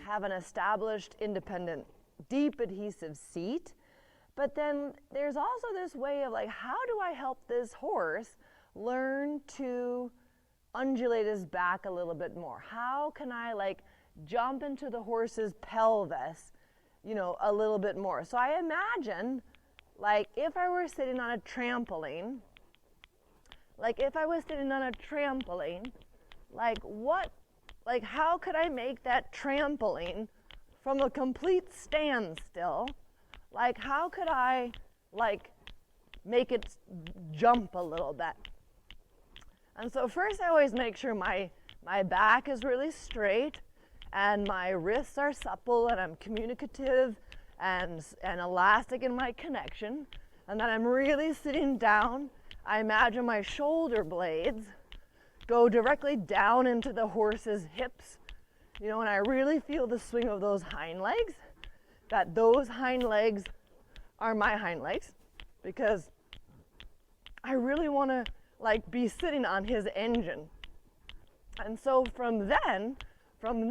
Have an established, independent, deep adhesive seat. But then there's also this way of like, how do I help this horse learn to undulate his back a little bit more? How can I like jump into the horse's pelvis, you know, a little bit more? So I imagine like if I were sitting on a trampoline, like how could I make that trampoline from a complete standstill? Like how could I like make it jump a little bit? And so first I always make sure my back is really straight and my wrists are supple and I'm communicative and elastic in my connection. And then I'm really sitting down. I imagine my shoulder blades go directly down into the horse's hips, you know, and I really feel the swing of those hind legs, that those hind legs are my hind legs, because I really want to like be sitting on his engine. And so from there, I'm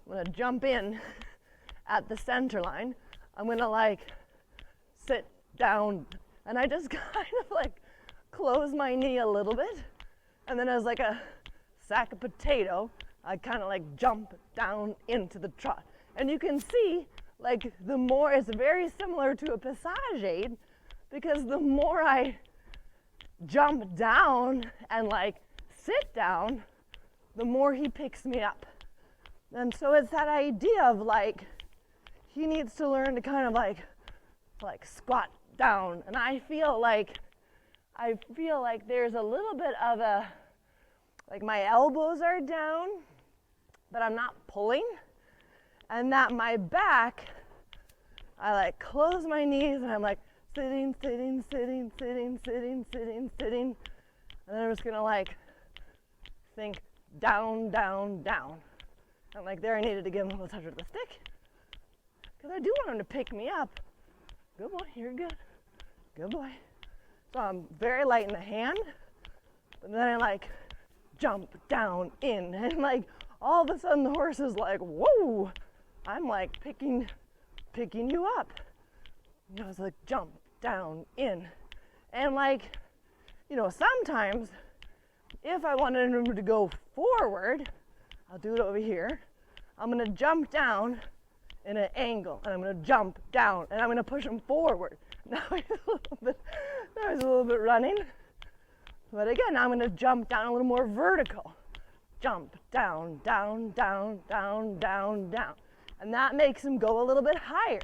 going to jump in at the center line. I'm going to like sit down and I just kind of like close my knee a little bit. And then as like a sack of potato, I kind of like jump down into the trot. And you can see like the more, it's very similar to a passage aid, because the more I jump down and like sit down, the more he picks me up. And so it's that idea of like, he needs to learn to kind of like squat down. And I feel like there's a little bit of a, like my elbows are down, but I'm not pulling. And that my back, I like close my knees and I'm like sitting. And then I'm just gonna like think down. And like there I needed to give him a little touch with the stick, because I do want him to pick me up. Good boy, you're good. Good boy. So I'm very light in the hand, but then I like jump down in, and like all of a sudden the horse is like, whoa, I'm like picking you up. You know, it's like jump down in. And like, you know, sometimes if I wanted him to go forward, I'll do it over here. I'm gonna jump down in an angle, and I'm gonna jump down, and I'm gonna push him forward. Now he's a little bit running. But again, I'm gonna jump down a little more vertical. Jump down. And that makes him go a little bit higher.